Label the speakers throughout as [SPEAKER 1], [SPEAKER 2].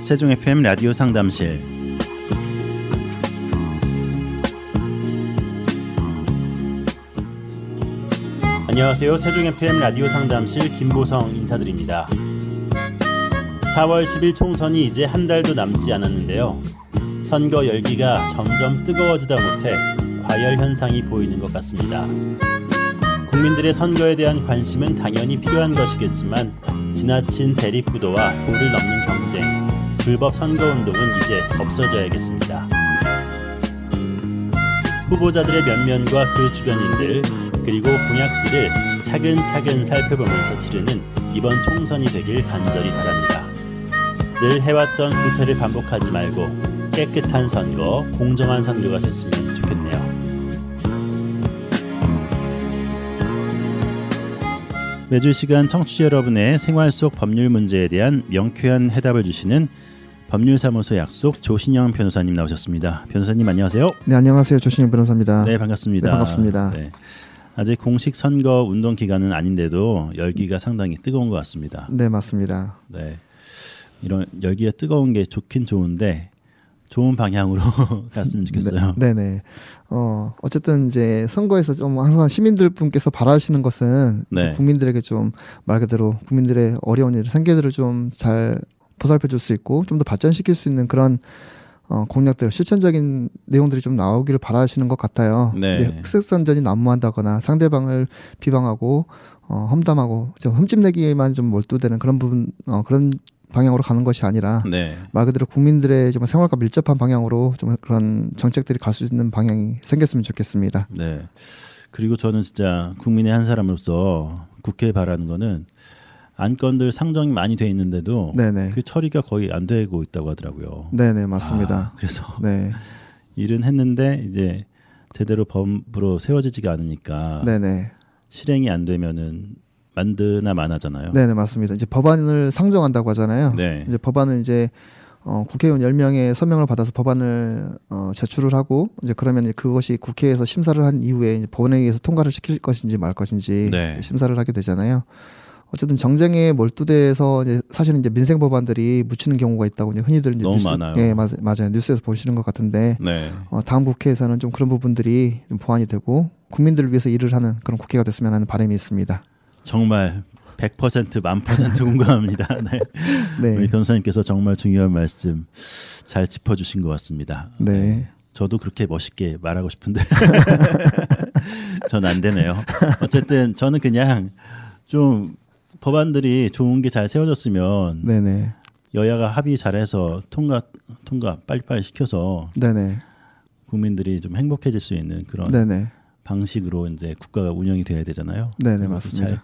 [SPEAKER 1] 세종 FM 라디오 상담실. 안녕하세요. 세종 FM 라디오 상담실 김보성 인사드립니다. 4월 10일 총선이 이제 한 달도 남지 않았는데요. 선거 열기가 점점 뜨거워지다 못해 과열 현상이 보이는 것 같습니다. 국민들의 선거에 대한 관심은 당연히 필요한 것이겠지만 지나친 대립구도와 도를 넘는 경쟁, 불법 선거운동은 이제 없어져야겠습니다. 후보자들의 면면과 그 주변인들 그리고 공약들을 차근차근 살펴보면서 치르는 이번 총선이 되길 간절히 바랍니다. 늘 해왔던 구태를 반복하지 말고 깨끗한 선거, 공정한 선거가 됐으면 좋겠네요. 매주 시간 청취자 여러분의 생활 속 법률 문제에 대한 명쾌한 해답을 주시는 법률사무소 약속 조신영 변호사님 나오셨습니다. 변호사님 안녕하세요.
[SPEAKER 2] 네, 안녕하세요. 조신영 변호사입니다.
[SPEAKER 1] 네, 반갑습니다.
[SPEAKER 2] 네, 반갑습니다.
[SPEAKER 1] 네. 아직 공식 선거 운동 기간은 아닌데도 열기가 상당히 뜨거운 것 같습니다.
[SPEAKER 2] 네, 맞습니다.
[SPEAKER 1] 네, 이런 열기가 뜨거운 게 좋긴 좋은데 좋은 방향으로 갔으면 좋겠어요.
[SPEAKER 2] 네, 네. 어쨌든 이제 선거에서 좀 항상 시민들 분께서 바라시는 것은
[SPEAKER 1] 네.
[SPEAKER 2] 국민들에게 좀 말 그대로 국민들의 어려운 일, 생계들을 좀 잘 보살펴 줄 수 있고 좀 더 발전시킬 수 있는 그런 공약들, 실천적인 내용들이 좀 나오기를 바라시는 것 같아요.
[SPEAKER 1] 네.
[SPEAKER 2] 흑색선전이 난무한다거나 상대방을 비방하고 험담하고 좀 흠집내기에만 좀 몰두되는 그런 부분, 그런 방향으로 가는 것이 아니라
[SPEAKER 1] 네.
[SPEAKER 2] 말 그대로 국민들의 좀 생활과 밀접한 방향으로 좀 그런 정책들이 갈 수 있는 방향이 생겼으면 좋겠습니다.
[SPEAKER 1] 네. 그리고 저는 진짜 국민의 한 사람으로서 국회에 바라는 거는 안건들 상정이 많이 돼 있는데도
[SPEAKER 2] 네네.
[SPEAKER 1] 그 처리가 거의 안 되고 있다고 하더라고요.
[SPEAKER 2] 네네, 맞습니다.
[SPEAKER 1] 그래서
[SPEAKER 2] 네.
[SPEAKER 1] 일은 했는데 이제 제대로 법으로 세워지지가 않으니까
[SPEAKER 2] 네네.
[SPEAKER 1] 실행이 안 되면은 만드나 마나잖아요.
[SPEAKER 2] 네네, 맞습니다. 이제 법안을 상정한다고 하잖아요.
[SPEAKER 1] 네.
[SPEAKER 2] 이제 법안은 이제 국회의원 10명의 서명을 받아서 법안을 제출을 하고 이제 그러면 그것이 국회에서 심사를 한 이후에 이제 법원회의에서 통과를 시킬 것인지 말 것인지
[SPEAKER 1] 네.
[SPEAKER 2] 심사를 하게 되잖아요. 어쨌든 정쟁에 몰두돼서 이제 사실은 이제 민생 법안들이 묻히는 경우가 있다고 이제 흔히들 이제
[SPEAKER 1] 너무 많아요.
[SPEAKER 2] 예, 맞아요. 뉴스에서 보시는 것 같은데
[SPEAKER 1] 네.
[SPEAKER 2] 다음 국회에서는 좀 그런 부분들이 좀 보완이 되고 국민들을 위해서 일을 하는 그런 국회가 됐으면 하는 바람이 있습니다.
[SPEAKER 1] 정말 100% 1000% 공감합니다. 네.
[SPEAKER 2] 네.
[SPEAKER 1] 우리 변호사님께서 정말 중요한 말씀 잘 짚어주신 것 같습니다.
[SPEAKER 2] 네.
[SPEAKER 1] 저도 그렇게 멋있게 말하고 싶은데 전 안 되네요. 어쨌든 저는 그냥 좀 법안들이 좋은 게 잘 세워졌으면
[SPEAKER 2] 네네.
[SPEAKER 1] 여야가 합의 잘해서 통과 빨리빨리 시켜서
[SPEAKER 2] 네네.
[SPEAKER 1] 국민들이 좀 행복해질 수 있는 그런
[SPEAKER 2] 네네.
[SPEAKER 1] 방식으로 이제 국가가 운영이 돼야 되잖아요.
[SPEAKER 2] 네네,
[SPEAKER 1] 그것도
[SPEAKER 2] 맞습니다.
[SPEAKER 1] 잘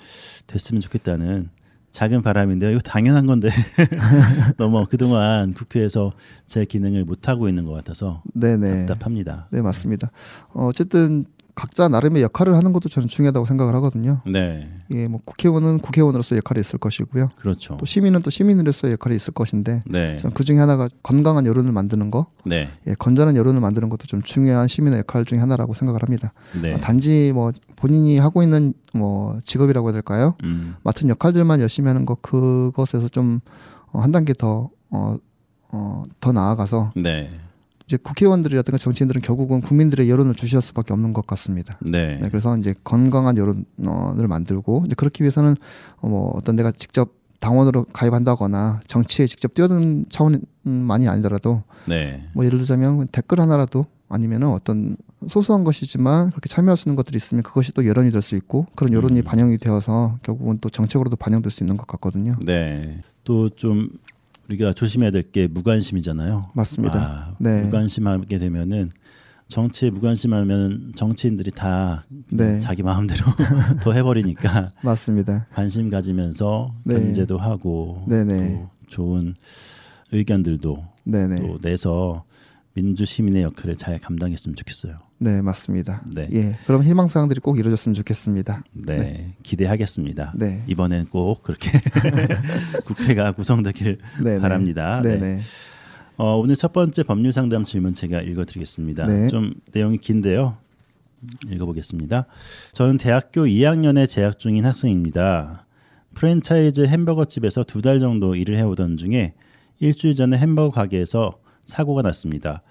[SPEAKER 1] 됐으면 좋겠다는 작은 바람인데요. 이거 당연한 건데 너무 그동안 국회에서 제 기능을 못 하고 있는 것 같아서
[SPEAKER 2] 네네.
[SPEAKER 1] 답답합니다.
[SPEAKER 2] 네, 맞습니다. 어쨌든 각자 나름의 역할을 하는 것도 저는 중요하다고 생각을 하거든요.
[SPEAKER 1] 네,
[SPEAKER 2] 예, 뭐 국회의원은 국회의원으로서 역할이 있을 것이고요.
[SPEAKER 1] 그렇죠.
[SPEAKER 2] 또 시민은 또 시민으로서의 역할이 있을 것인데
[SPEAKER 1] 네,
[SPEAKER 2] 저는 그 중에 하나가 건강한 여론을 만드는 거,
[SPEAKER 1] 네,
[SPEAKER 2] 예, 건전한 여론을 만드는 것도 좀 중요한 시민의 역할 중에 하나라고 생각을 합니다.
[SPEAKER 1] 네.
[SPEAKER 2] 단지 뭐 본인이 하고 있는 뭐 직업이라고 해야 될까요? 맡은 역할들만 열심히 하는 것, 그것에서 좀 한 단계 더 나아가서
[SPEAKER 1] 네,
[SPEAKER 2] 이제 국회의원들이라든가 정치인들은 결국은 국민들의 여론을 주실 수밖에 없는 것 같습니다.
[SPEAKER 1] 네,
[SPEAKER 2] 네, 그래서 이제 건강한 여론을 만들고 이제 그렇기 위해서는 뭐 어떤 내가 직접 당원으로 가입한다거나 정치에 직접 뛰어드는 차원만이 아니더라도
[SPEAKER 1] 네,
[SPEAKER 2] 뭐 예를 들자면 댓글 하나라도 아니면은 어떤 소소한 것이지만 그렇게 참여할 수 있는 것들이 있으면 그것이 또 여론이 될 수 있고 그런 여론이 반영이 되어서 결국은 또 정책으로도 반영될 수 있는 것 같거든요.
[SPEAKER 1] 네. 또 좀 우리가 조심해야 될 게 무관심이잖아요.
[SPEAKER 2] 맞습니다. 네.
[SPEAKER 1] 무관심하게 되면은 정치에 무관심하면 정치인들이 다
[SPEAKER 2] 네.
[SPEAKER 1] 자기 마음대로 더 해버리니까
[SPEAKER 2] 맞습니다.
[SPEAKER 1] 관심 가지면서
[SPEAKER 2] 네.
[SPEAKER 1] 견제도 하고
[SPEAKER 2] 네네.
[SPEAKER 1] 또 좋은 의견들도
[SPEAKER 2] 네네.
[SPEAKER 1] 또 내서 민주 시민의 역할을 잘 감당했으면 좋겠어요.
[SPEAKER 2] 네, 맞습니다.
[SPEAKER 1] 네.
[SPEAKER 2] 예, 그럼 희망사항들이 꼭 이루어졌으면 좋겠습니다.
[SPEAKER 1] 네, 기대하겠습니다.
[SPEAKER 2] 네.
[SPEAKER 1] 이번엔 꼭 그렇게 국회가 구성되길
[SPEAKER 2] 네네.
[SPEAKER 1] 바랍니다.
[SPEAKER 2] 네네.
[SPEAKER 1] 네. 오늘 첫 번째 법률 상담 질문 제가 읽어드리겠습니다.
[SPEAKER 2] 네.
[SPEAKER 1] 좀 내용이 긴데요. 읽어보겠습니다. 저는 대학교 2학년에 재학 중인 학생입니다. 프랜차이즈 햄버거 집에서 2달 정도 일을 해오던 중에 일주일 전에 햄버거 가게에서 사고가 났습니다.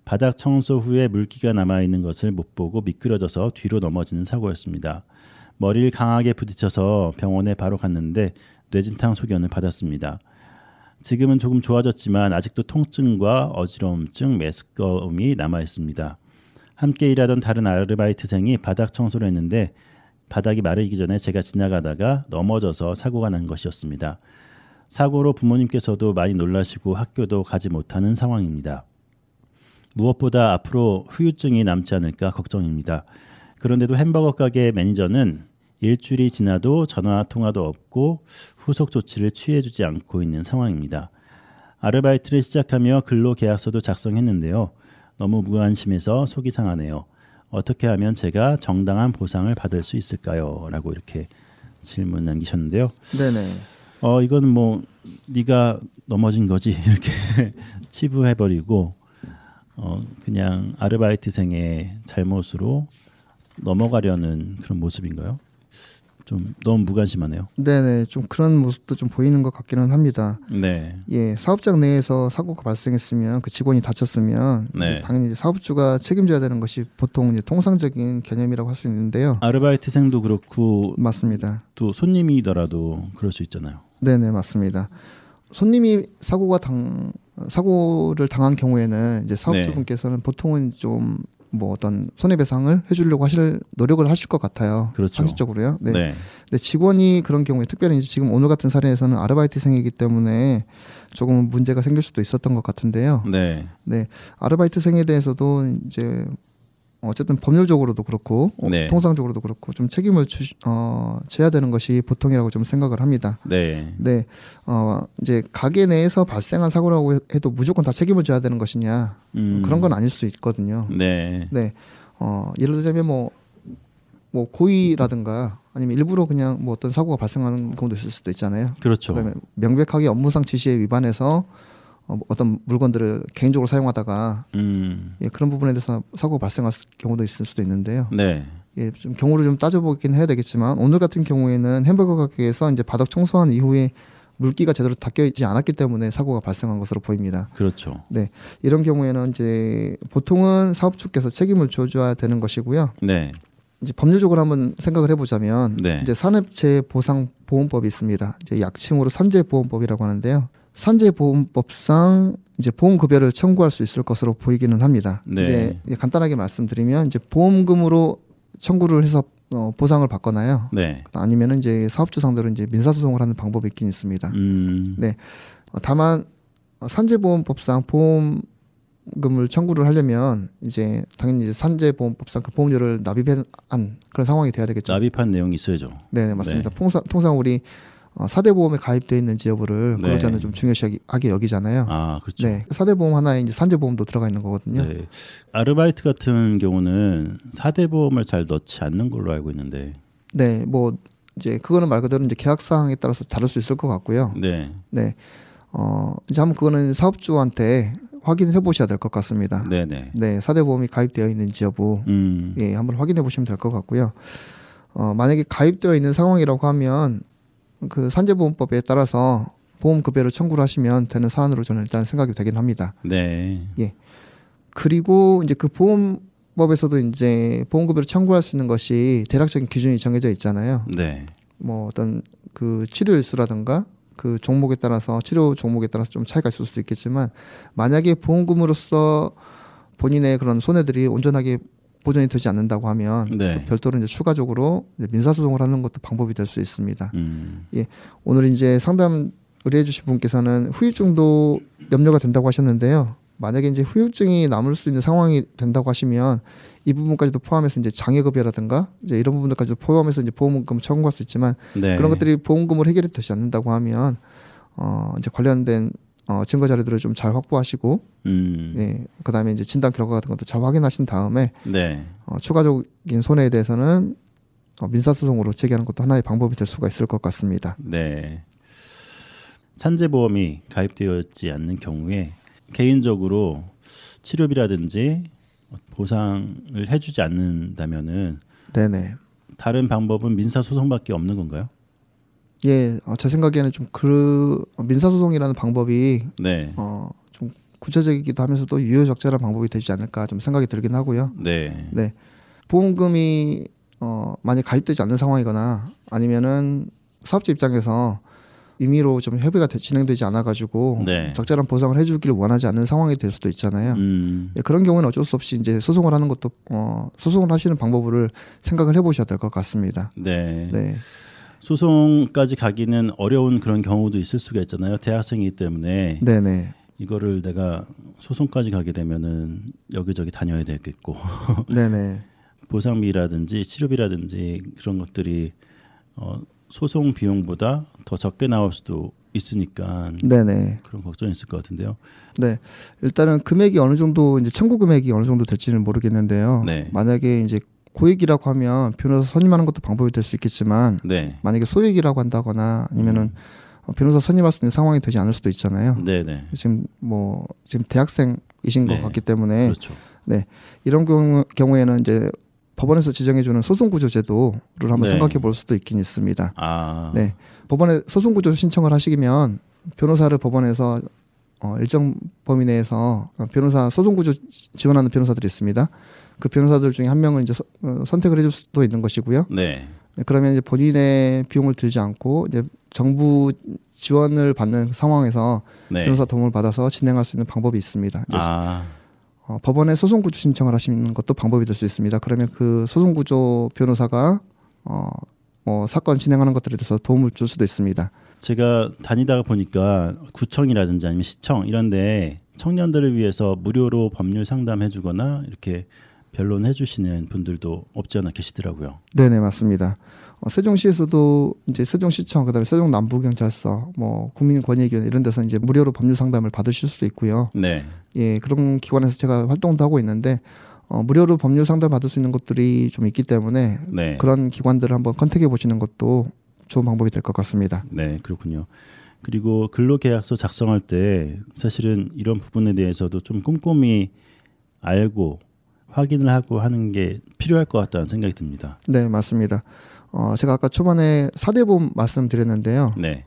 [SPEAKER 1] 바닥 청소 후에 물기가 남아있는 것을 못 보고 미끄러져서 뒤로 넘어지는 사고였습니다. 머리를 강하게 부딪혀서 병원에 바로 갔는데 뇌진탕 소견을 받았습니다. 지금은 조금 좋아졌지만 아직도 통증과 어지러움증, 메스꺼움이 남아있습니다. 함께 일하던 다른 아르바이트생이 바닥 청소를 했는데 바닥이 마르기 전에 제가 지나가다가 넘어져서 사고가 난 것이었습니다. 사고로 부모님께서도 많이 놀라시고 학교도 가지 못하는 상황입니다. 무엇보다 앞으로 후유증이 남지 않을까 걱정입니다. 그런데도 햄버거 가게 매니저는 일주일이 지나도 전화 통화도 없고 후속 조치를 취해주지 않고 있는 상황입니다. 아르바이트를 시작하며 근로계약서도 작성했는데요. 너무 무관심해서 속이 상하네요. 어떻게 하면 제가 정당한 보상을 받을 수 있을까요? 라고 이렇게 질문 남기셨는데요.
[SPEAKER 2] 네네.
[SPEAKER 1] 이건 뭐 네가 넘어진 거지 이렇게 치부해버리고 그냥 아르바이트생의 잘못으로 넘어가려는 그런 모습인가요? 좀 너무 무관심하네요.
[SPEAKER 2] 네네. 좀 그런 모습도 좀 보이는 것 같기는 합니다.
[SPEAKER 1] 네.
[SPEAKER 2] 예, 사업장 내에서 사고가 발생했으면 그 직원이 다쳤으면
[SPEAKER 1] 네.
[SPEAKER 2] 이제 당연히 사업주가 책임져야 되는 것이 보통 이제 통상적인 개념이라고 할 수 있는데요.
[SPEAKER 1] 아르바이트생도 그렇고
[SPEAKER 2] 맞습니다.
[SPEAKER 1] 또 손님이더라도 그럴 수 있잖아요.
[SPEAKER 2] 네네, 맞습니다. 손님이 사고를 당한 경우에는 이제 사업주분께서는 보통은 좀 뭐 어떤 손해배상을 해주려고 하실 노력을 하실 것 같아요.
[SPEAKER 1] 그렇죠.
[SPEAKER 2] 상식적으로요. 네.
[SPEAKER 1] 네.
[SPEAKER 2] 근데 직원이 그런 경우에 특별히 이제 지금 오늘 같은 사례에서는 아르바이트생이기 때문에 조금 문제가 생길 수도 있었던 것 같은데요.
[SPEAKER 1] 네.
[SPEAKER 2] 네, 아르바이트생에 대해서도 이제 어쨌든 법률적으로도 그렇고
[SPEAKER 1] 네.
[SPEAKER 2] 통상적으로도 그렇고 좀 책임을 져야 되는 것이 보통이라고 좀 생각을 합니다.
[SPEAKER 1] 네.
[SPEAKER 2] 네, 이제 가게 내에서 발생한 사고라고 해도 무조건 다 책임을 져야 되는 것이냐 그런 건 아닐 수 있거든요.
[SPEAKER 1] 네.
[SPEAKER 2] 네, 예를 들자면 뭐 고의라든가 아니면 일부러 그냥 뭐 어떤 사고가 발생하는 경우도 있을 수도 있잖아요.
[SPEAKER 1] 그렇죠.
[SPEAKER 2] 그다음에 명백하게 업무상 지시에 위반해서 어떤 물건들을 개인적으로 사용하다가 예, 그런 부분에 대해서 사고가 발생할 경우도 있을 수도 있는데요.
[SPEAKER 1] 네.
[SPEAKER 2] 예, 좀 경우를 좀 따져보긴 해야 되겠지만 오늘 같은 경우에는 햄버거 가게에서 이제 바닥 청소한 이후에 물기가 제대로 닦여있지 않았기 때문에 사고가 발생한 것으로 보입니다.
[SPEAKER 1] 그렇죠.
[SPEAKER 2] 네, 이런 경우에는 이제 보통은 사업주께서 책임을 져줘야 되는 것이고요.
[SPEAKER 1] 네.
[SPEAKER 2] 이제 법률적으로 한번 생각을 해보자면
[SPEAKER 1] 네.
[SPEAKER 2] 이제 산업재해보상보험법이 있습니다. 이제 약칭으로 산재보험법이라고 하는데요. 산재보험법상 이제 보험급여를 청구할 수 있을 것으로 보이기는 합니다.
[SPEAKER 1] 네.
[SPEAKER 2] 이제 간단하게 말씀드리면 이제 보험금으로 청구를 해서 보상을 받거나요.
[SPEAKER 1] 네.
[SPEAKER 2] 아니면은 이제 사업주 상대로 이제 민사소송을 하는 방법이 있긴 있습니다.
[SPEAKER 1] 네.
[SPEAKER 2] 다만 산재보험법상 보험금을 청구를 하려면 이제 당연히 이제 산재보험법상 그 보험료를 납입한 그런 상황이 돼야 되겠죠.
[SPEAKER 1] 납입한 내용이 있어야죠.
[SPEAKER 2] 네, 맞습니다.
[SPEAKER 1] 네.
[SPEAKER 2] 통상 우리 사대보험에 가입되어 있는지 여부를
[SPEAKER 1] 네.
[SPEAKER 2] 근로자는 좀 중요시하게 여기잖아요.
[SPEAKER 1] 아, 그렇죠.
[SPEAKER 2] 네, 사대보험 하나에 이제 산재보험도 들어가 있는 거거든요.
[SPEAKER 1] 네. 아르바이트 같은 경우는 사대보험을 잘 넣지 않는 걸로 알고 있는데.
[SPEAKER 2] 네, 뭐 이제 그거는 말 그대로 이제 계약 사항에 따라서 다를 수 있을 것 같고요.
[SPEAKER 1] 네.
[SPEAKER 2] 네, 이제 한번 그거는 사업주한테 확인을 해보셔야 될 것 같습니다.
[SPEAKER 1] 네네.
[SPEAKER 2] 네, 사대보험이 가입되어 있는지 여부, 예, 한번 확인해 보시면 될 것 같고요. 만약에 가입되어 있는 상황이라고 하면 그 산재보험법에 따라서 보험급여를 청구를 하시면 되는 사안으로 저는 일단 생각이 되긴 합니다.
[SPEAKER 1] 네.
[SPEAKER 2] 예. 그리고 이제 그 보험법에서도 이제 보험급여를 청구할 수 있는 것이 대략적인 기준이 정해져 있잖아요.
[SPEAKER 1] 네.
[SPEAKER 2] 뭐 어떤 그 치료 일수라든가 그 종목에 따라서 치료 종목에 따라서 좀 차이가 있을 수도 있겠지만 만약에 보험금으로서 본인의 그런 손해들이 온전하게 보존이 되지 않는다고 하면
[SPEAKER 1] 네.
[SPEAKER 2] 별도로 이제 추가적으로 이제 민사소송을 하는 것도 방법이 될 수 있습니다. 예, 오늘 이제 상담 의뢰해주신 분께서는 후유증도 염려가 된다고 하셨는데요. 만약에 이제 후유증이 남을 수 있는 상황이 된다고 하시면 이 부분까지도 포함해서 이제 장애급여라든가 이제 이런 부분들까지도 포함해서 이제 보험금 청구할 수 있지만
[SPEAKER 1] 네.
[SPEAKER 2] 그런 것들이 보험금으로 해결이 되지 않는다고 하면 이제 관련된 증거 자료들을 좀 잘 확보하시고 예, 그다음에 이제 진단 결과 같은 것도 잘 확인하신 다음에
[SPEAKER 1] 네.
[SPEAKER 2] 추가적인 손해에 대해서는 민사소송으로 제기하는 것도 하나의 방법이 될 수가 있을 것 같습니다.
[SPEAKER 1] 네. 산재보험이 가입되어 있지 않는 경우에 개인적으로 치료비라든지 보상을 해주지 않는다면은
[SPEAKER 2] 네네.
[SPEAKER 1] 다른 방법은 민사소송밖에 없는 건가요?
[SPEAKER 2] 예, 제 생각에는 좀 그 민사소송이라는 방법이
[SPEAKER 1] 네.
[SPEAKER 2] 좀 구체적이기도 하면서도 유효적절한 방법이 되지 않을까 좀 생각이 들긴 하고요.
[SPEAKER 1] 네.
[SPEAKER 2] 네, 보험금이 만약 가입되지 않는 상황이거나 아니면은 사업자 입장에서 임의로 좀 협의가 진행되지 않아가지고
[SPEAKER 1] 네.
[SPEAKER 2] 적절한 보상을 해주기를 원하지 않는 상황이 될 수도 있잖아요. 예, 그런 경우는 어쩔 수 없이 이제 소송을 하는 것도 소송을 하시는 방법을 생각을 해보셔야 될 것 같습니다.
[SPEAKER 1] 네.
[SPEAKER 2] 네,
[SPEAKER 1] 소송까지 가기는 어려운 그런 경우도 있을 수가 있잖아요. 대학생이기 때문에
[SPEAKER 2] 네네,
[SPEAKER 1] 이거를 내가 소송까지 가게 되면은 여기저기 다녀야 되겠고
[SPEAKER 2] 네네,
[SPEAKER 1] 보상비라든지 치료비라든지 그런 것들이 소송 비용보다 더 적게 나올 수도 있으니까
[SPEAKER 2] 네네.
[SPEAKER 1] 그런 걱정이 있을 것 같은데요.
[SPEAKER 2] 네, 일단은 금액이 어느 정도 이제 청구 금액이 어느 정도 될지는 모르겠는데요.
[SPEAKER 1] 네.
[SPEAKER 2] 만약에 이제 고액이라고 하면 변호사 선임하는 것도 방법이 될 수 있겠지만
[SPEAKER 1] 네.
[SPEAKER 2] 만약에 소액이라고 한다거나 아니면은 변호사 선임할 수 있는 상황이 되지 않을 수도 있잖아요.
[SPEAKER 1] 네네.
[SPEAKER 2] 지금 대학생이신
[SPEAKER 1] 네.
[SPEAKER 2] 것 같기 때문에
[SPEAKER 1] 그렇죠.
[SPEAKER 2] 이런 경우에는 이제 법원에서 지정해주는 소송구조제도를 한번
[SPEAKER 1] 네.
[SPEAKER 2] 생각해 볼 수도 있긴 있습니다.
[SPEAKER 1] 아.
[SPEAKER 2] 네, 법원에 소송구조 신청을 하시면 변호사를 법원에서 일정 범위 내에서 변호사 소송구조 지원하는 변호사들이 있습니다. 그 변호사들 중에 한 명을 이제 선택을 해줄 수도 있는 것이고요.
[SPEAKER 1] 네.
[SPEAKER 2] 네, 그러면 이제 본인의 비용을 들지 않고 이제 정부 지원을 받는 상황에서
[SPEAKER 1] 네.
[SPEAKER 2] 변호사 도움을 받아서 진행할 수 있는 방법이 있습니다. 이제
[SPEAKER 1] 아.
[SPEAKER 2] 법원에 소송구조 신청을 하시는 것도 방법이 될 수 있습니다. 그러면 그 소송구조 변호사가 사건 진행하는 것들에 대해서 도움을 줄 수도 있습니다.
[SPEAKER 1] 제가 다니다가 보니까 구청이라든지 아니면 시청 이런데 청년들을 위해서 무료로 법률 상담해주거나 이렇게 변론해주시는 분들도 없지 않아 계시더라고요.
[SPEAKER 2] 네네, 맞습니다. 세종시에서도 이제 세종시청 그다음에 세종남부경찰서 국민권익위원회 이런 데서 이제 무료로 법률 상담을 받으실 수도 있고요.
[SPEAKER 1] 네.
[SPEAKER 2] 예, 그런 기관에서 제가 활동도 하고 있는데 무료로 법률 상담 받을 수 있는 것들이 좀 있기 때문에
[SPEAKER 1] 네.
[SPEAKER 2] 그런 기관들을 한번 컨택해 보시는 것도 좋은 방법이 될 것 같습니다.
[SPEAKER 1] 네, 그렇군요. 그리고 근로계약서 작성할 때 사실은 이런 부분에 대해서도 좀 꼼꼼히 알고 확인을 하고 하는 게 필요할 것 같다는 생각이 듭니다.
[SPEAKER 2] 네, 맞습니다. 제가 아까 초반에 4대 보험 말씀드렸는데요.
[SPEAKER 1] 네.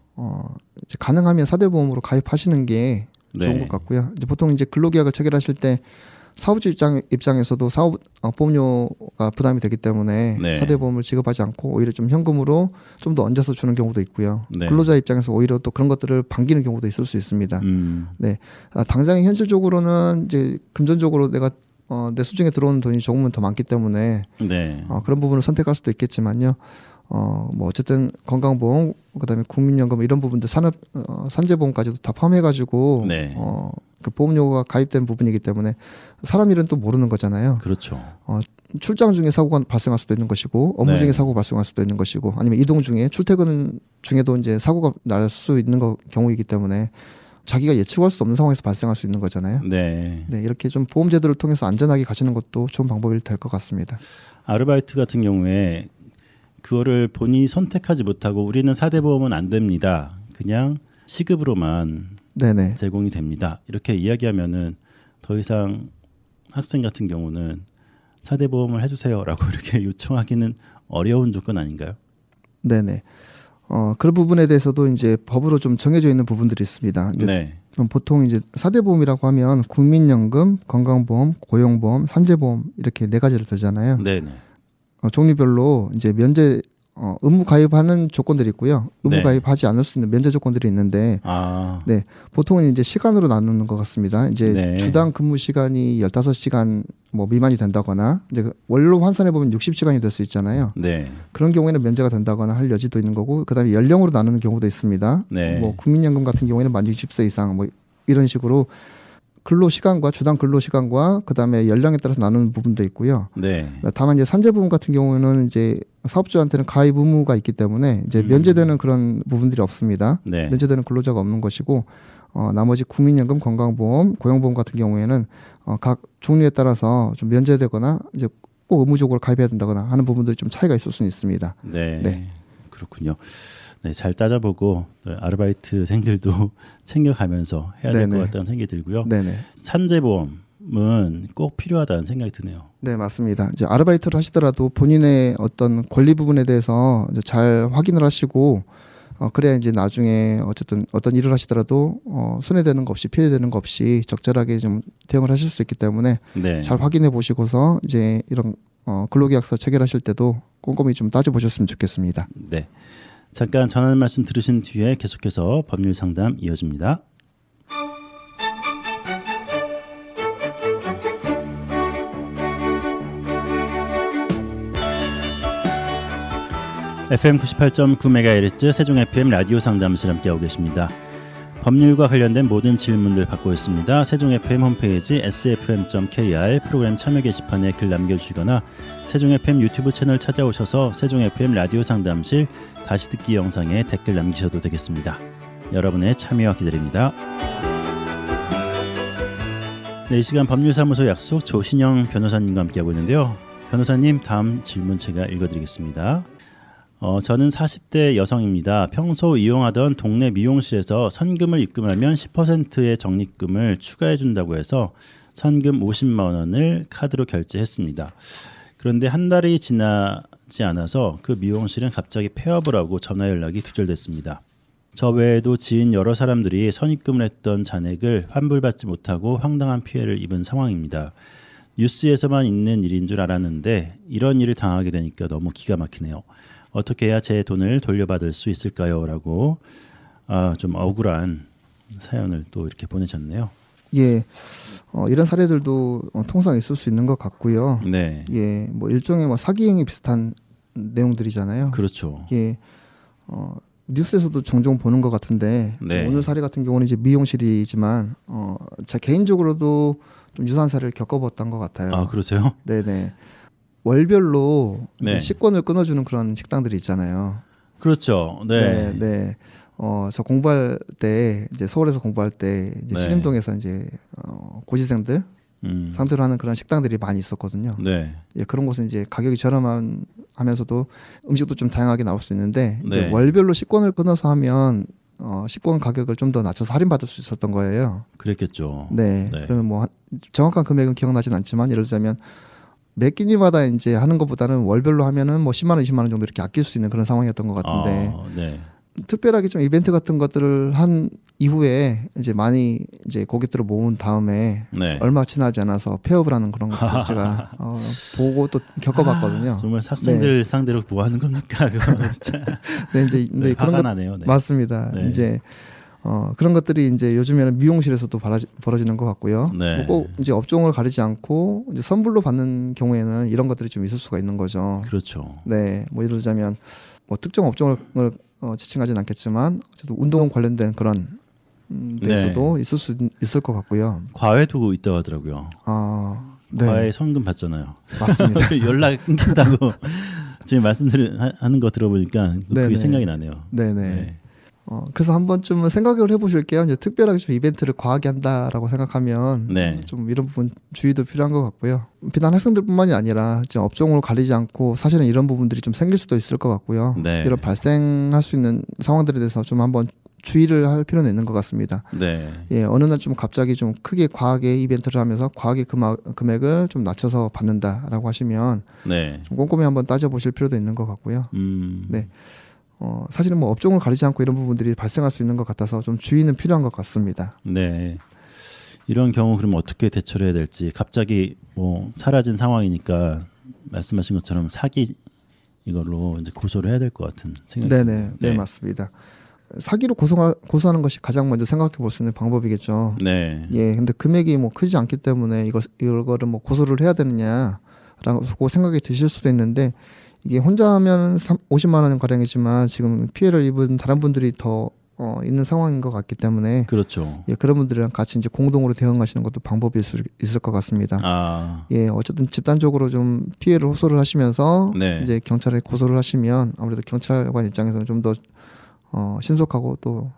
[SPEAKER 2] 이제 가능하면 4대 보험으로 가입하시는 게 좋은
[SPEAKER 1] 네.
[SPEAKER 2] 것 같고요. 이제 보통 이제 근로계약을 체결하실 때 사업주 입장에서도 사업 보험료가 부담이 되기 때문에
[SPEAKER 1] 네.
[SPEAKER 2] 4대 보험을 지급하지 않고 오히려 좀 현금으로 좀 더 얹어서 주는 경우도 있고요.
[SPEAKER 1] 네.
[SPEAKER 2] 근로자 입장에서 오히려 또 그런 것들을 반기는 경우도 있을 수 있습니다. 네, 당장에 현실적으로는 이제 금전적으로 내가 내 수중에 들어오는 돈이 조금은 더 많기 때문에
[SPEAKER 1] 네.
[SPEAKER 2] 그런 부분을 선택할 수도 있겠지만요. 어쨌든 건강보험 그다음에 국민연금 이런 부분들 산재보험까지도 다 포함해가지고
[SPEAKER 1] 네.
[SPEAKER 2] 그 보험료가 가입된 부분이기 때문에 사람 일은 또 모르는 거잖아요.
[SPEAKER 1] 그렇죠.
[SPEAKER 2] 출장 중에 사고가 발생할 수도 있는 것이고 업무
[SPEAKER 1] 네.
[SPEAKER 2] 중에 사고가 발생할 수도 있는 것이고 아니면 이동 중에 출퇴근 중에도 이제 사고가 날 수 있는 경우이기 때문에 자기가 예측할 수 없는 상황에서 발생할 수 있는 거잖아요.
[SPEAKER 1] 네.
[SPEAKER 2] 네, 이렇게 좀 보험 제도를 통해서 안전하게 가시는 것도 좋은 방법이 될 것 같습니다.
[SPEAKER 1] 아르바이트 같은 경우에 그거를 본인이 선택하지 못하고 우리는 4대 보험은 안 됩니다. 그냥 시급으로만
[SPEAKER 2] 네네.
[SPEAKER 1] 제공이 됩니다. 이렇게 이야기하면은 더 이상 학생 같은 경우는 4대 보험을 해주세요라고 이렇게 요청하기는 어려운 조건 아닌가요?
[SPEAKER 2] 네네. 그런 부분에 대해서도 이제 법으로 좀 정해져 있는 부분들이 있습니다. 이제
[SPEAKER 1] 네.
[SPEAKER 2] 보통 이제 4대 보험이라고 하면 국민연금, 건강보험, 고용보험, 산재보험 이렇게 네 가지를 들잖아요.
[SPEAKER 1] 네네.
[SPEAKER 2] 종류별로 이제 면제 의무 가입하는 조건들이 있고요. 의무
[SPEAKER 1] 네.
[SPEAKER 2] 가입하지 않을 수 있는 면제 조건들이 있는데
[SPEAKER 1] 아.
[SPEAKER 2] 네, 보통은 이제 시간으로 나누는 것 같습니다. 이제
[SPEAKER 1] 네.
[SPEAKER 2] 주당 근무 시간이 15시간 미만이 된다거나 이제 원로 환산해 보면 60시간이 될 수 있잖아요.
[SPEAKER 1] 네.
[SPEAKER 2] 그런 경우에는 면제가 된다거나 할 여지도 있는 거고 그다음에 연령으로 나누는 경우도 있습니다.
[SPEAKER 1] 네.
[SPEAKER 2] 국민연금 같은 경우에는 만 60세 이상 이런 식으로 근로시간과 주당 근로시간과 그다음에 연령에 따라서 나누는 부분도 있고요.
[SPEAKER 1] 네.
[SPEAKER 2] 다만 이제 산재보험 같은 경우에는 이제 사업주한테는 가입 의무가 있기 때문에 이제 면제되는 그런 부분들이 없습니다.
[SPEAKER 1] 네.
[SPEAKER 2] 면제되는 근로자가 없는 것이고 나머지 국민연금, 건강보험, 고용보험 같은 경우에는 각 종류에 따라서 좀 면제되거나 이제 꼭 의무적으로 가입해야 된다거나 하는 부분들이 좀 차이가 있을 수는 있습니다.
[SPEAKER 1] 네.
[SPEAKER 2] 네.
[SPEAKER 1] 그렇군요. 네, 잘 따져보고 아르바이트생들도 챙겨가면서 해야 될 것
[SPEAKER 2] 네네.
[SPEAKER 1] 같다는 생각이 들고요.
[SPEAKER 2] 네네.
[SPEAKER 1] 산재보험은 꼭 필요하다는 생각이 드네요.
[SPEAKER 2] 네, 맞습니다. 이제 아르바이트를 하시더라도 본인의 어떤 권리 부분에 대해서 이제 잘 확인을 하시고 그래야 이제 나중에 어쨌든 어떤 일을 하시더라도 손해되는 거 없이 피해되는 거 없이 적절하게 좀 대응을 하실 수 있기 때문에
[SPEAKER 1] 네.
[SPEAKER 2] 잘 확인해 보시고서 이제 이런 근로계약서 체결하실 때도 꼼꼼히 좀 따져보셨으면 좋겠습니다.
[SPEAKER 1] 네. 잠깐 전하는 말씀 들으신 뒤에 계속해서 법률 상담 이어집니다. FM 98.9MHz 세종 FM 라디오 상담실 함께하고 계십니다. 법률과 관련된 모든 질문들 받고 있습니다. 세종 FM 홈페이지 sfm.kr 프로그램 참여 게시판에 글 남겨주시거나 세종 FM 유튜브 채널 찾아오셔서 세종 FM 라디오 상담실 다시 듣기 영상에 댓글 남기셔도 되겠습니다. 여러분의 참여 기다립니다. 네, 이 시간 법률사무소 약속 조신영 변호사님과 함께하고 있는데요. 변호사님, 다음 질문 제가 읽어드리겠습니다. 저는 40대 여성입니다. 평소 이용하던 동네 미용실에서 선금을 입금하면 10%의 적립금을 추가해 준다고 해서 선금 50만 원을 카드로 결제했습니다. 그런데 한 달이 지나지 않아서 그 미용실은 갑자기 폐업을 하고 전화 연락이 두절됐습니다. 저 외에도 지인 여러 사람들이 선입금을 했던 잔액을 환불받지 못하고 황당한 피해를 입은 상황입니다. 뉴스에서만 있는 일인 줄 알았는데 이런 일을 당하게 되니까 너무 기가 막히네요. 어떻게 해야 제 돈을 돌려받을 수 있을까요? 라고 좀 억울한 사연을 또 이렇게 보내셨네요.
[SPEAKER 2] 예, 이런 사례들도 통상 있을 수 있는 것 같고요.
[SPEAKER 1] 네.
[SPEAKER 2] 예, 뭐 일종의 뭐 사기행위 비슷한 내용들이잖아요.
[SPEAKER 1] 그렇죠.
[SPEAKER 2] 예, 뉴스에서도 종종 보는 것 같은데
[SPEAKER 1] 네.
[SPEAKER 2] 오늘 사례 같은 경우는 이제 미용실이지만 제 개인적으로도 좀 유사한 사례를 겪어봤던 것 같아요.
[SPEAKER 1] 아, 그러세요?
[SPEAKER 2] 네네. 월별로
[SPEAKER 1] 네.
[SPEAKER 2] 이제 식권을 끊어주는 그런 식당들이 있잖아요.
[SPEAKER 1] 그렇죠. 네.
[SPEAKER 2] 네. 네. 저 공부할 때 이제 서울에서 공부할 때 이제
[SPEAKER 1] 네.
[SPEAKER 2] 신림동에서 이제 고시생들 상대로 하는 그런 식당들이 많이 있었거든요.
[SPEAKER 1] 네.
[SPEAKER 2] 예, 그런 곳은 이제 가격이 저렴하면서도 음식도 좀 다양하게 나올 수 있는데 이제
[SPEAKER 1] 네.
[SPEAKER 2] 월별로 식권을 끊어서 하면 식권 가격을 좀 더 낮춰서 할인받을 수 있었던 거예요.
[SPEAKER 1] 그랬겠죠.
[SPEAKER 2] 네.
[SPEAKER 1] 네.
[SPEAKER 2] 그러면 뭐 정확한 금액은 기억나진 않지만 예를 들자면 매 끼니마다 이제 하는 것보다는 월별로 하면은 뭐 10만 원, 20만 원 정도 이렇게 아낄 수 있는 그런 상황이었던 것 같은데
[SPEAKER 1] 네.
[SPEAKER 2] 특별하게 좀 이벤트 같은 것들을 한 이후에 이제 많이 이제 고객들을 모은 다음에
[SPEAKER 1] 네.
[SPEAKER 2] 얼마 지나지 않아서 폐업을 하는 그런 것들 제가 보고 또 겪어봤거든요.
[SPEAKER 1] 정말 학생들 상대로 뭐 하는 겁니까? 그거 진짜.
[SPEAKER 2] 네, 이제
[SPEAKER 1] 네,
[SPEAKER 2] 그런
[SPEAKER 1] 화가
[SPEAKER 2] 것
[SPEAKER 1] 나네요. 네.
[SPEAKER 2] 맞습니다.
[SPEAKER 1] 네.
[SPEAKER 2] 이제 그런 것들이 이제 요즘에는 미용실에서도 벌어지는 것 같고요.
[SPEAKER 1] 네.
[SPEAKER 2] 꼭 이제 업종을 가리지 않고 이제 선불로 받는 경우에는 이런 것들이 좀 있을 수가 있는 거죠.
[SPEAKER 1] 그렇죠.
[SPEAKER 2] 네, 뭐 예를 들자면 뭐 특정 업종을 지칭하진 않겠지만 어쨌든 운동 관련된 그런 데서도 있을 수 있을 것 같고요.
[SPEAKER 1] 과외도 있다고 하더라고요.
[SPEAKER 2] 네,
[SPEAKER 1] 과외 선금 받잖아요.
[SPEAKER 2] 맞습니다.
[SPEAKER 1] 연락 끊긴다고 지금 하는 거 들어보니까 그게
[SPEAKER 2] 네네.
[SPEAKER 1] 생각이 나네요.
[SPEAKER 2] 네네.
[SPEAKER 1] 네.
[SPEAKER 2] 그래서 한 번쯤은 생각을 해보실게요. 이제 특별하게 좀 이벤트를 과하게 한다라고 생각하면
[SPEAKER 1] 네.
[SPEAKER 2] 좀 이런 부분 주의도 필요한 것 같고요. 비단 학생들뿐만이 아니라 지금 업종을 가리지 않고 사실은 이런 부분들이 좀 생길 수도 있을 것 같고요.
[SPEAKER 1] 네.
[SPEAKER 2] 이런 발생할 수 있는 상황들에 대해서 좀 한번 주의를 할 필요는 있는 것 같습니다.
[SPEAKER 1] 네.
[SPEAKER 2] 예, 어느 날 좀 갑자기 좀 크게 과하게 이벤트를 하면서 과하게 금액을 좀 낮춰서 받는다라고 하시면
[SPEAKER 1] 네.
[SPEAKER 2] 좀 꼼꼼히 한번 따져보실 필요도 있는 것 같고요.
[SPEAKER 1] 네.
[SPEAKER 2] 사실은 뭐 업종을 가리지 않고 이런 부분들이 발생할 수 있는 것 같아서 좀 주의는 필요한 것 같습니다.
[SPEAKER 1] 네. 이런 경우 그럼 어떻게 대처를 해야 될지 갑자기 뭐 사라진 상황이니까 말씀하신 것처럼 사기 이걸로 이제 고소를 해야 될 것 같은 생각이
[SPEAKER 2] 네네, 네, 맞습니다. 사기로 고소하는 것이 가장 먼저 생각해 볼 수 있는 방법이겠죠.
[SPEAKER 1] 네.
[SPEAKER 2] 예, 근데 금액이 뭐 크지 않기 때문에 이거를 뭐 고소를 해야 되느냐라고 생각이 드실 수도 있는데 이게 혼자 하면 50만 원 가량이지만 지금 피해를 입은 다른 분들이 더 있는 상황인 것 같기 때문에
[SPEAKER 1] 그렇죠.
[SPEAKER 2] 예, 그런 분들이랑 같이 이제 공동으로 대응하시는 것도 방법일 수 있을 것 같습니다. 예, 어쨌든 집단적으로 좀 피해를 호소를 하시면서
[SPEAKER 1] 네.
[SPEAKER 2] 이제 경찰에 고소를 하시면 아무래도 경찰관 입장에서는 좀 더 신속하고 또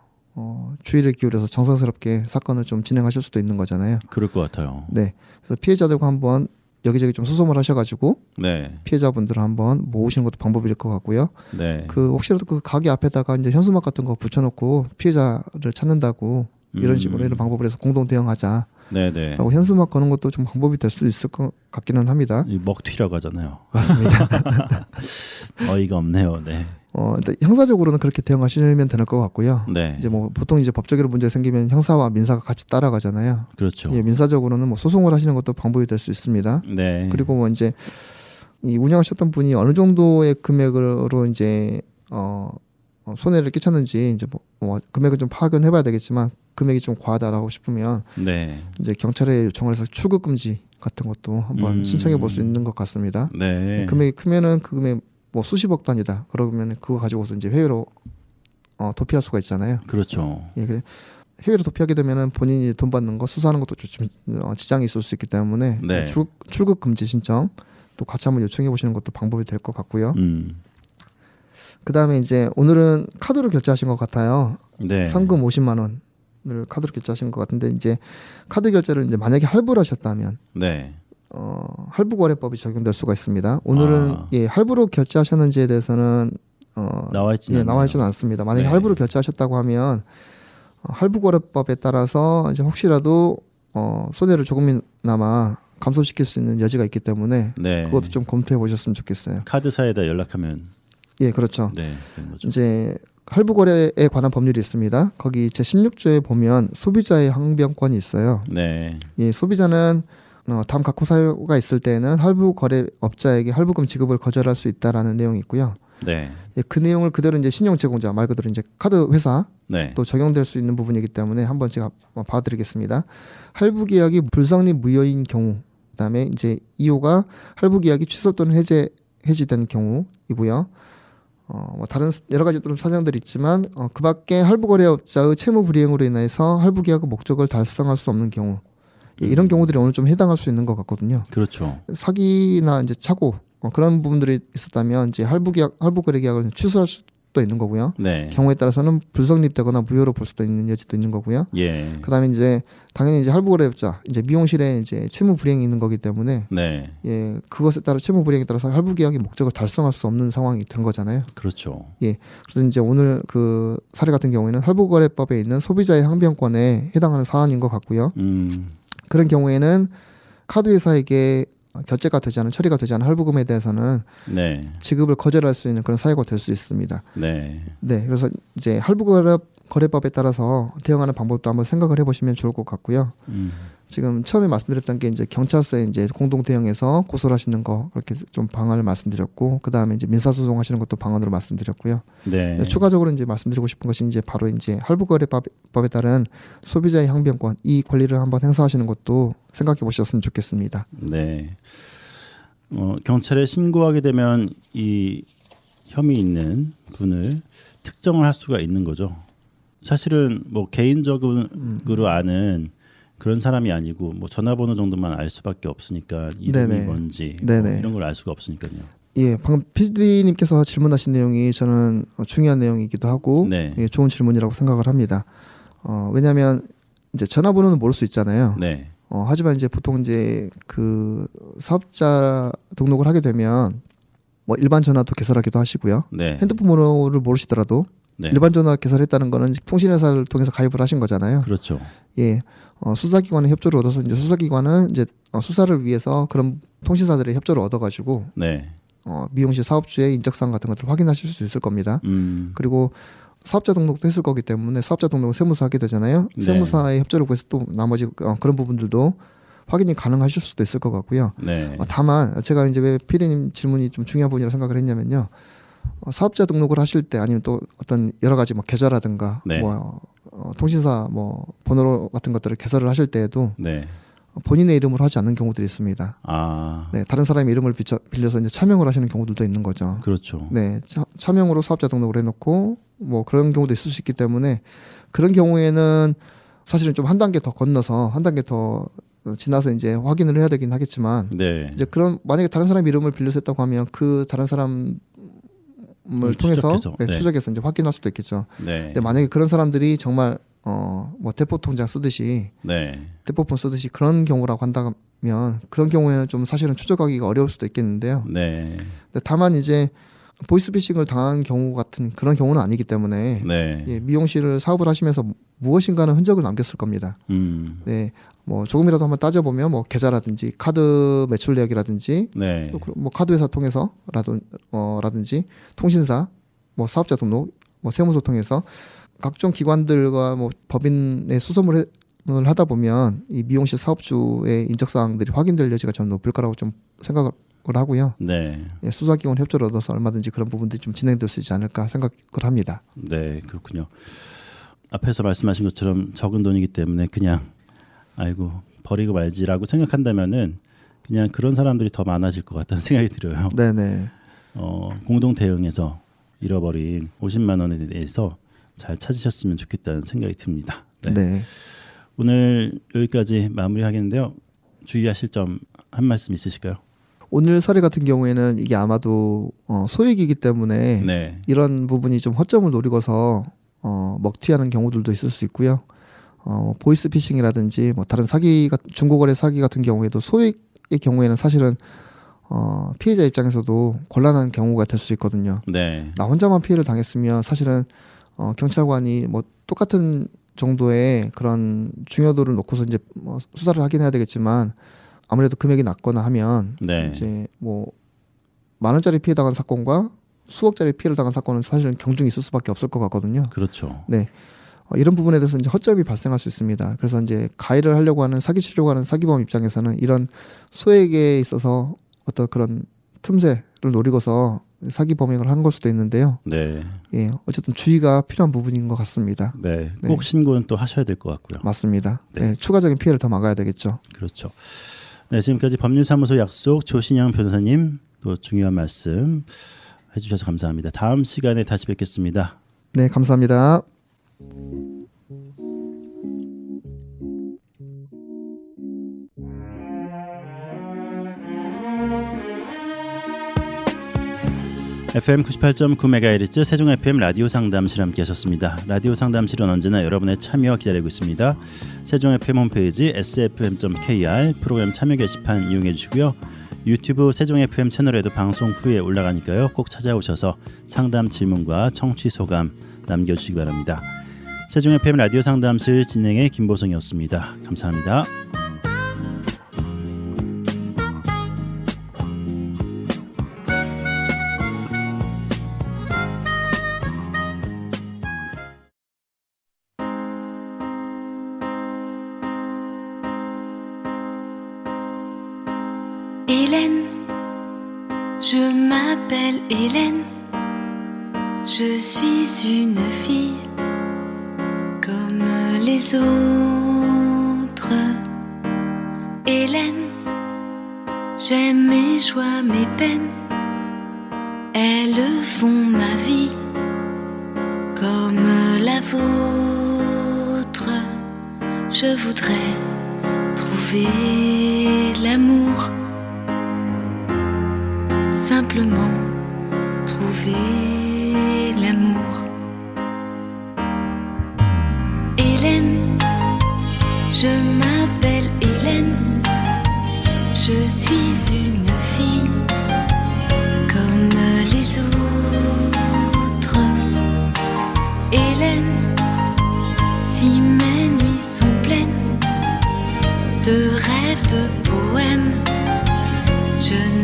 [SPEAKER 2] 주의를 기울여서 정성스럽게 사건을 좀 진행하실 수도 있는 거잖아요.
[SPEAKER 1] 그럴 것 같아요.
[SPEAKER 2] 네, 그래서 피해자들과 한번 여기저기 좀 수소문 하셔가지고
[SPEAKER 1] 네.
[SPEAKER 2] 피해자분들을 한번 모으시는 것도 방법일 것 같고요.
[SPEAKER 1] 네.
[SPEAKER 2] 혹시라도 그 가게 앞에다가 이제 현수막 같은 거 붙여놓고 피해자를 찾는다고 이런 식으로 이런 방법을 해서 공동 대응하자.
[SPEAKER 1] 네네.
[SPEAKER 2] 하고 현수막 거는 것도 좀 방법이 될 수 있을 것 같기는 합니다.
[SPEAKER 1] 이 먹튀라고 하잖아요.
[SPEAKER 2] 맞습니다.
[SPEAKER 1] 어이가 없네요. 네.
[SPEAKER 2] 일단 형사적으로는 그렇게 대응하시면 되는 것 같고요.
[SPEAKER 1] 네.
[SPEAKER 2] 이제 뭐 보통 이제 법적으로 문제가 생기면 형사와 민사가 같이 따라가잖아요.
[SPEAKER 1] 그렇죠.
[SPEAKER 2] 예, 민사적으로는 뭐 소송을 하시는 것도 방법이 될 수 있습니다.
[SPEAKER 1] 네.
[SPEAKER 2] 그리고 뭐 이제 이 운영하셨던 분이 어느 정도의 금액으로 이제 손해를 끼쳤는지 이제 뭐 금액을 좀 파악은 해봐야 되겠지만 금액이 좀 과하다라고 싶으면
[SPEAKER 1] 네.
[SPEAKER 2] 이제 경찰에 요청을 해서 출국 금지 같은 것도 한번 신청해 볼 수 있는 것 같습니다.
[SPEAKER 1] 네.
[SPEAKER 2] 금액이 크면은 그 금액 뭐 수십억 단위다. 그러면 그거 가지고서 이제 해외로 도피할 수가 있잖아요.
[SPEAKER 1] 그렇죠.
[SPEAKER 2] 예, 그래. 해외로 도피하게 되면은 본인이 돈 받는 거 수사하는 것도 좀 지장이 있을 수 있기 때문에
[SPEAKER 1] 네.
[SPEAKER 2] 출국 금지 신청 또 같이 한번 요청해 보시는 것도 방법이 될 것 같고요. 그 다음에 이제 오늘은 카드로 결제하신 것 같아요.
[SPEAKER 1] 네.
[SPEAKER 2] 상금 50만 원을 카드로 결제하신 것 같은데 이제 카드 결제를 이제 만약에 할부를 하셨다면
[SPEAKER 1] 네.
[SPEAKER 2] 할부거래법이 적용될 수가 있습니다. 오늘은 예, 할부로 결제하셨는지에 대해서는
[SPEAKER 1] 나와 있지는
[SPEAKER 2] 예, 나와 있지는 않습니다. 만약에
[SPEAKER 1] 네.
[SPEAKER 2] 할부로 결제하셨다고 하면 할부거래법에 따라서 이제 혹시라도 손해를 조금이나마 감소시킬 수 있는 여지가 있기 때문에
[SPEAKER 1] 네.
[SPEAKER 2] 그것도 좀 검토해 보셨으면 좋겠어요.
[SPEAKER 1] 카드사에다 연락하면
[SPEAKER 2] 예, 그렇죠.
[SPEAKER 1] 네, 되는 거죠.
[SPEAKER 2] 이제 할부거래에 관한 법률이 있습니다. 거기 제 16조에 보면 소비자의 항변권이 있어요.
[SPEAKER 1] 네.
[SPEAKER 2] 이 소비자는 다음 각호 사유가 있을 때에는 할부거래업자에게 할부금 지급을 거절할 수 있다라는 내용이 있고요.
[SPEAKER 1] 네.
[SPEAKER 2] 예, 그 내용을 그대로 이제 신용 제공자 말 그대로 이제 카드 회사
[SPEAKER 1] 네.
[SPEAKER 2] 또 적용될 수 있는 부분이기 때문에 한번 제가 봐드리겠습니다. 할부 계약이 불성립 무효인 경우, 그다음에 이제 2호가 할부 계약이 취소 또는 해지된 경우이고요. 뭐 다른 여러 가지 또 사정들이 있지만 그밖에 할부거래업자의 채무 불이행으로 인해서 할부 계약의 목적을 달성할 수 없는 경우, 예, 이런 경우들이 오늘 좀 해당할 수 있는 것 같거든요.
[SPEAKER 1] 그렇죠.
[SPEAKER 2] 사기나 이제 착오 그런 부분들이 있었다면 이제 할부거래 계약을 취소할 수도 있는 거고요.
[SPEAKER 1] 네.
[SPEAKER 2] 경우에 따라서는 불성립되거나 무효로 볼 수도 있는 여지도 있는 거고요.
[SPEAKER 1] 예.
[SPEAKER 2] 그다음에 이제 당연히 이제 할부거래업자 이제 미용실에 이제 채무 불이행이 있는 거기 때문에
[SPEAKER 1] 네.
[SPEAKER 2] 예, 그것에 따라 채무 불이행에 따라서 할부 계약의 목적을 달성할 수 없는 상황이 된 거잖아요.
[SPEAKER 1] 그렇죠.
[SPEAKER 2] 예. 그래서 이제 오늘 그 사례 같은 경우에는 할부거래법에 있는 소비자의 항변권에 해당하는 사안인 것 같고요. 그런 경우에는 카드 회사에게 결제가 되지 않은 처리가 되지 않은 할부금에 대해서는
[SPEAKER 1] 네.
[SPEAKER 2] 지급을 거절할 수 있는 그런 사유가 될 수 있습니다.
[SPEAKER 1] 네.
[SPEAKER 2] 네, 그래서 이제 할부거래법에 따라서 대응하는 방법도 한번 생각을 해보시면 좋을 것 같고요. 지금 처음에 말씀드렸던 게 이제 경찰서에 이제 공동 대응해서 고소를 하시는 거 그렇게 좀 방안을 말씀드렸고, 그 다음에 이제 민사소송 하시는 것도 방안으로 말씀드렸고요.
[SPEAKER 1] 네.
[SPEAKER 2] 추가적으로 이제 말씀드리고 싶은 것이 이제 바로 이제 할부거래법에 따른 소비자의 항변권 이 권리를 한번 행사하시는 것도 생각해 보셨으면 좋겠습니다.
[SPEAKER 1] 네. 경찰에 신고하게 되면 이 혐의 있는 분을 특정을 할 수가 있는 거죠. 사실은 뭐 개인적으로 아는 그런 사람이 아니고 뭐 전화번호 정도만 알 수밖에 없으니까 이름이
[SPEAKER 2] 네네.
[SPEAKER 1] 뭔지
[SPEAKER 2] 네네.
[SPEAKER 1] 뭐 이런 걸 알 수가 없으니까요.
[SPEAKER 2] 예, 방금 PD님께서 질문하신 내용이 저는 중요한 내용이기도 하고
[SPEAKER 1] 네.
[SPEAKER 2] 예, 좋은 질문이라고 생각을 합니다. 왜냐하면 이제 전화번호는 모를 수 있잖아요.
[SPEAKER 1] 네.
[SPEAKER 2] 하지만 이제 보통 이제 그 사업자 등록을 하게 되면 뭐 일반 전화도 개설하기도 하시고요.
[SPEAKER 1] 네.
[SPEAKER 2] 핸드폰 번호를 모르시더라도
[SPEAKER 1] 네.
[SPEAKER 2] 일반 전화 개설했다는 거는 통신회사를 통해서 가입을 하신 거잖아요.
[SPEAKER 1] 그렇죠.
[SPEAKER 2] 예, 수사기관의 협조를 얻어서 이제 수사기관은 이제 수사를 위해서 그런 통신사들의 협조를 얻어가지고
[SPEAKER 1] 네.
[SPEAKER 2] 미용실 사업주의 인적사항 같은 것들을 확인하실 수 있을 겁니다. 그리고 사업자 등록도 했을 거기 때문에 사업자 등록은 세무사 하게 되잖아요.
[SPEAKER 1] 네.
[SPEAKER 2] 세무사의 협조를 구해서 또 나머지 그런 부분들도 확인이 가능하실 수도 있을 것 같고요.
[SPEAKER 1] 네.
[SPEAKER 2] 다만 제가 이제 왜 피디님 질문이 좀 중요한 부분이라고 생각을 했냐면요. 사업자 등록을 하실 때 아니면 또 어떤 여러 가지 뭐 계좌라든가
[SPEAKER 1] 네.
[SPEAKER 2] 뭐 통신사 뭐 번호 같은 것들을 개설을 하실 때에도
[SPEAKER 1] 네.
[SPEAKER 2] 본인의 이름으로 하지 않는 경우들이 있습니다.
[SPEAKER 1] 아.
[SPEAKER 2] 네, 다른 사람의 이름을 빌려서 이제 차명을 하시는 경우들도 있는 거죠.
[SPEAKER 1] 그렇죠.
[SPEAKER 2] 네, 차명으로 사업자 등록을 해놓고 뭐 그런 경우도 있을 수 있기 때문에 그런 경우에는 사실은 좀 한 단계 더 건너서 한 단계 더 지나서 이제 확인을 해야 되긴 하겠지만
[SPEAKER 1] 네.
[SPEAKER 2] 이제 그런 만약에 다른 사람 이름을 빌려서 했다고 하면 그 다른 사람을 통해서
[SPEAKER 1] 추적해서. 네.
[SPEAKER 2] 추적해서 이제 확인할 수도 있겠죠.
[SPEAKER 1] 네.
[SPEAKER 2] 근데 만약에 그런 사람들이 정말 뭐 대포 통장 쓰듯이
[SPEAKER 1] 네.
[SPEAKER 2] 대포폰 쓰듯이 그런 경우라고 한다면 그런 경우에는 좀 사실은 추적하기가 어려울 수도 있겠는데요.
[SPEAKER 1] 네.
[SPEAKER 2] 근데 다만 이제 보이스피싱을 당한 경우 같은 그런 경우는 아니기 때문에
[SPEAKER 1] 네.
[SPEAKER 2] 예, 미용실을 사업을 하시면서 무엇인가는 흔적을 남겼을 겁니다.
[SPEAKER 1] 음.
[SPEAKER 2] 네, 뭐 조금이라도 한번 따져보면 뭐 계좌라든지 카드 매출 내역이라든지
[SPEAKER 1] 네.
[SPEAKER 2] 뭐 카드 회사 통해서 라든지 통신사 뭐 사업자 등록 뭐 세무서 통해서 각종 기관들과 뭐 법인의 수소문을 하다 보면 이 미용실 사업주의 인적 사항들이 확인될 여지가 좀 높을 거라고 좀 생각을 하고요.
[SPEAKER 1] 네.
[SPEAKER 2] 예, 수사기관 협조를 얻어서 얼마든지 그런 부분들이 좀 진행될 수 있지 않을까 생각을 합니다.
[SPEAKER 1] 네, 그렇군요. 앞에서 말씀하신 것처럼 적은 돈이기 때문에 그냥 아이고 버리고 말지라고 생각한다면은 그냥 그런 사람들이 더 많아질 것 같다는 생각이 들어요.
[SPEAKER 2] 네네.
[SPEAKER 1] 공동 대응해서 잃어버린 50만 원에 대해서 잘 찾으셨으면 좋겠다는 생각이 듭니다. 네.
[SPEAKER 2] 네.
[SPEAKER 1] 오늘 여기까지 마무리하겠는데요. 주의하실 점 한 말씀 있으실까요?
[SPEAKER 2] 오늘 사례 같은 경우에는 이게 아마도 소액이기 때문에
[SPEAKER 1] 네.
[SPEAKER 2] 이런 부분이 좀 허점을 노리고서 먹튀하는 경우들도 있을 수 있고요. 보이스피싱이라든지 뭐 다른 중고거래 사기 같은 경우에도 소액의 경우에는 사실은 피해자 입장에서도 곤란한 경우가 될 수 있거든요.
[SPEAKER 1] 네.
[SPEAKER 2] 나 혼자만 피해를 당했으면 사실은 경찰관이 뭐 똑같은 정도의 그런 중요도를 놓고서 이제 뭐 수사를 하긴 해야 되겠지만 아무래도 금액이 낮거나 하면
[SPEAKER 1] 네.
[SPEAKER 2] 이제 뭐 10,000원짜리 피해 당한 사건과 수억짜리 피해를 당한 사건은 사실은 경중이 있을 수밖에 없을 것 같거든요.
[SPEAKER 1] 그렇죠.
[SPEAKER 2] 네. 이런 부분에 대해서 이제 허점이 발생할 수 있습니다. 그래서 이제 가해를 하려고 하는 사기치려고 하는 사기범 입장에서는 이런 소액에 있어서 어떤 그런 틈새를 노리고서 사기 범행을 한 걸 수도 있는데요.
[SPEAKER 1] 네.
[SPEAKER 2] 예, 어쨌든 주의가 필요한 부분인 것 같습니다.
[SPEAKER 1] 네.
[SPEAKER 2] 네.
[SPEAKER 1] 꼭 신고는 또 하셔야 될 것 같고요.
[SPEAKER 2] 맞습니다.
[SPEAKER 1] 네.
[SPEAKER 2] 네, 추가적인 피해를 더 막아야 되겠죠.
[SPEAKER 1] 그렇죠. 네, 지금까지 법률사무소 약속 조신영 변호사님 또 중요한 말씀 해주셔서 감사합니다. 다음 시간에 다시 뵙겠습니다.
[SPEAKER 2] 네, 감사합니다.
[SPEAKER 1] FM 98.9MHz 세종 FM 라디오 상담실 함께하셨습니다. 라디오 상담실은 언제나 여러분의 참여 기다리고 있습니다. 세종 FM 홈페이지 sfm.kr 프로그램 참여 게시판 이용해 주시고요. 유튜브 세종 FM 채널에도 방송 후에 올라가니까요. 꼭 찾아오셔서 상담 질문과 청취 소감 남겨주시기 바랍니다. 세종 FM 라디오 상담실 진행의 김보성이었습니다. 감사합니다.
[SPEAKER 3] Hélène, je m'appelle Hélène, je suis une fille comme les autres. Hélène, j'aime mes joies, mes peines, elles font ma vie comme la vôtre. Je voudrais trouver l'amour, simplement trouver l'amour. Hélène, je m'appelle Hélène, je suis une fille comme les autres. Hélène, si mes nuits sont pleines de rêves, de poèmes, je